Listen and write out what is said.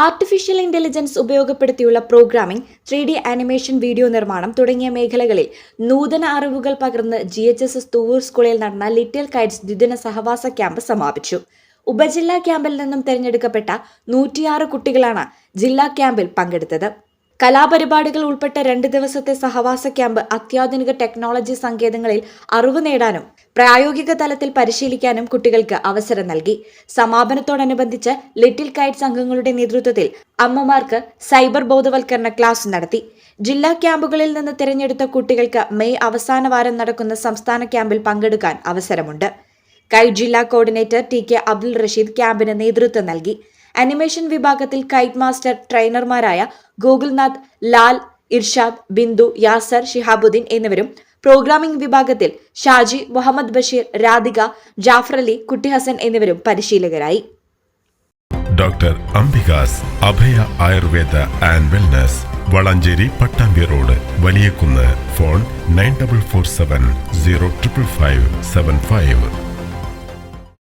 Artificial intelligence ഉപയോഗപ്പെടുത്തിയുള്ള programming, 3D animation, video നിർമ്മാണം തുടങ്ങിയ മേഖലകളിൽ നൂതന അറിവുകൾ പകർന്ന് GHSS തൂവൂർ സ്കൂളിൽ നടന്ന ലിറ്റിൽ കൈറ്റ്സ് ദ്വിദിന സഹവാസ ക്യാമ്പ് സമാപിച്ചു. ഉപജില്ലാ ക്യാമ്പിൽ നിന്നും തെരഞ്ഞെടുക്കപ്പെട്ട 106 കുട്ടികളാണ് ജില്ലാ ക്യാമ്പിൽ പങ്കെടുത്തത്. കലാപരിപാടികൾ ഉൾപ്പെട്ട 2 ദിവസത്തെ സഹവാസ ക്യാമ്പ് അത്യാധുനിക ടെക്നോളജി സങ്കേതങ്ങളിൽ അറിവ് നേടാനും പ്രായോഗിക തലത്തിൽ പരിശീലിക്കാനും കുട്ടികൾക്ക് അവസരം നൽകി. സമാപനത്തോടനുബന്ധിച്ച് ലിറ്റിൽ കൈറ്റ്സ് അംഗങ്ങളുടെ നേതൃത്വത്തിൽ അമ്മമാർക്ക് സൈബർ ബോധവൽക്കരണ ക്ലാസ് നടത്തി. ജില്ലാ ക്യാമ്പുകളിൽ നിന്ന് തിരഞ്ഞെടുത്ത കുട്ടികൾക്ക് മെയ് അവസാന വാരം നടക്കുന്ന സംസ്ഥാന ക്യാമ്പിൽ പങ്കെടുക്കാൻ അവസരമുണ്ട്. കൈറ്റ് ജില്ലാ കോർഡിനേറ്റർ TK അബ്ദുൾ റഷീദ് ക്യാമ്പിന് നേതൃത്വം നൽകി. അനിമേഷൻ വിഭാഗത്തിൽ കൈറ്റ് മാസ്റ്റർ ട്രെയിനർമാരായ ഗോകുൽനാഥ്, ലാൽ, ഇർഷാദ്, ബിന്ദു, യാസർ, ഷിഹാബുദ്ദീൻ എന്നിവരും പ്രോഗ്രാമിംഗ് വിഭാഗത്തിൽ ഷാജി, മുഹമ്മദ് ബഷീർ, രാധിക, ജാഫർ അലി, കുട്ടി ഹസൻ എന്നിവരും പരിശീലകരായി. Doctor Ambika's Abhaya Ayurveda and wellness, Valanchery Pattambi road, Valiyakunnu. Phone 9447 0555575.